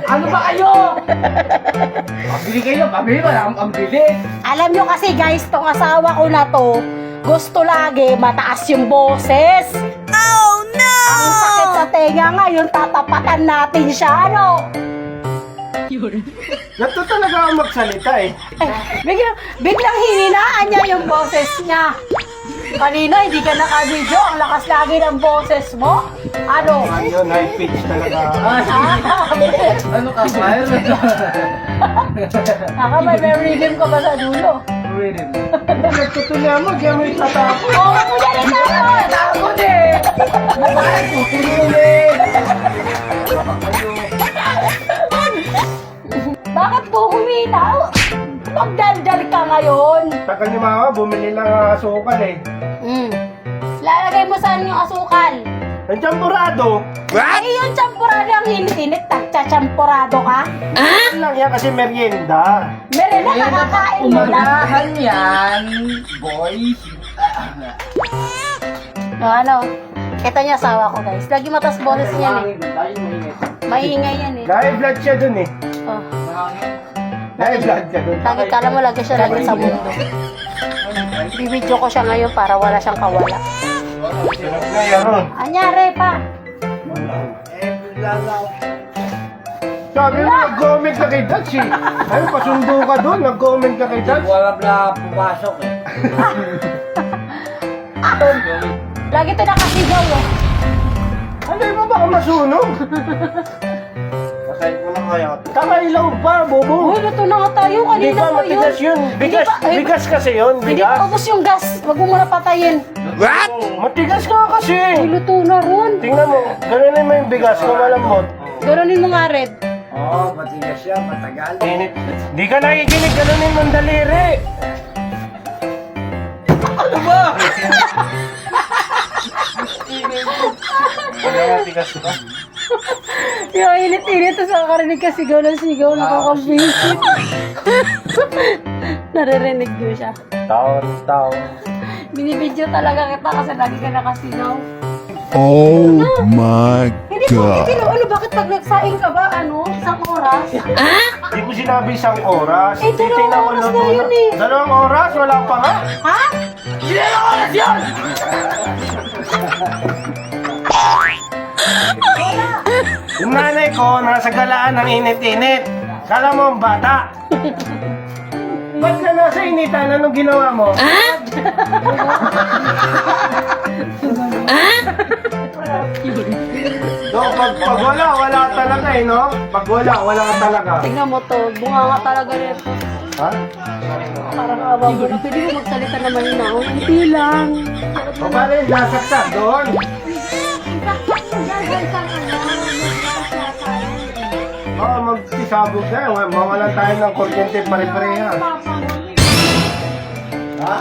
Ano ba kayo? Pabili kayo, pabili ba? Ang bili. Alam nyo kasi guys, tong asawa ko na to, gusto lagi mataas yung boses. Oh no! Ang sakit sa tenga ngayon, tatapatan natin siya, ano? Ganito talaga ang magsalita eh. Eh, biglang hininaan niya yung boses niya. Kanina, hindi ka naka-video, ang lakas lagi ng boses mo. Ano? Ayun, high pitch talaga. Ano ka, fire? May rhythm ka ba sa dulo? Rhythm. Nagtutuloy mo, diyan mo itatapon. Oo, mo yan itapon! Tapon eh! Bakit tutuloy? Bakit po huminaw? Magdaldal ka ngayon. Tagal ni mama, bumili lang ang asukal eh. Lalagay mo saan yung asukal? Ang champurado. Ay, yung champurado ang hinit-init. Tagcha-champurado ka? Ano lang yan kasi merienda. Meron na nakakain mo lang. Umagahan yan, boys. Ano? Kita niya asawa ko guys. Lagi matas boses niya eh. Maingay yan eh. Dahil blood siya dun eh. Oh. Dahil blood siya dun. Lagi kala mo lagi siya lagi sa mundo. Bibidyo ko siya ngayon para wala siyang kawala. Ngayon. Anyari pa. Sabi mo, nag-comment ka kay Dutch eh. Ay, pasundo ka dun, nag-comment ka kay Dutch. Wala na pumasok eh. Lagi ito nakasigaw oh. Ano mo baka masunog? Masay ko na kaya. Kakailaw pa, bobo. Uy, luto na nga tayo. Hindi Kanina pa, pa matigas yun. Bigas, Hindi pa, ay, bigas kasi yun, Hindi bigas. pa ubos yung gas. Wag mo muna patayin. Matigas ka kasi. Ay, luto na ron. Tingnan mo, ganunin mo yung bigas kung malambot. Ganunin mo nga, Red. Oo, matigas siya, matagal. Init. Di ka nakikinig, ganunin mo ang daliri. Ano ba? Wala matigas ka. Yung init-init. Tapos nakakarinig ka sigaw ng sigaw. Nakakabisit. Naririnig mo siya. Taon. Binibidyo talaga kita kasi lagi ka nakasigaw. Oh my Hindi ko God. ano, bakit pag nagsaing ka ba, isang oras? Di ko sinabi isang oras. Eh, dalawang Titingnan ko oras lang na muna. yun eh. 2 oras? Wala pa nga. Ha? Sinanong oras yun! Yung nanay ko, nasa galaan ng init-init. Kala mo ang bata. Ba't ka nasa initan? Anong ginawa mo? So, pag wala talaga eh, no? Pag wala talaga. Tingnan mo to, bunga nga talaga nito. Ha? Parang awa mo na. Pwede mo magsalita naman yun ako. Hindi lang. O paano yung nasaksak doon? Oo, magkisabog na yun. Mawalan tayo ng kuryente pare-pareha. Ha?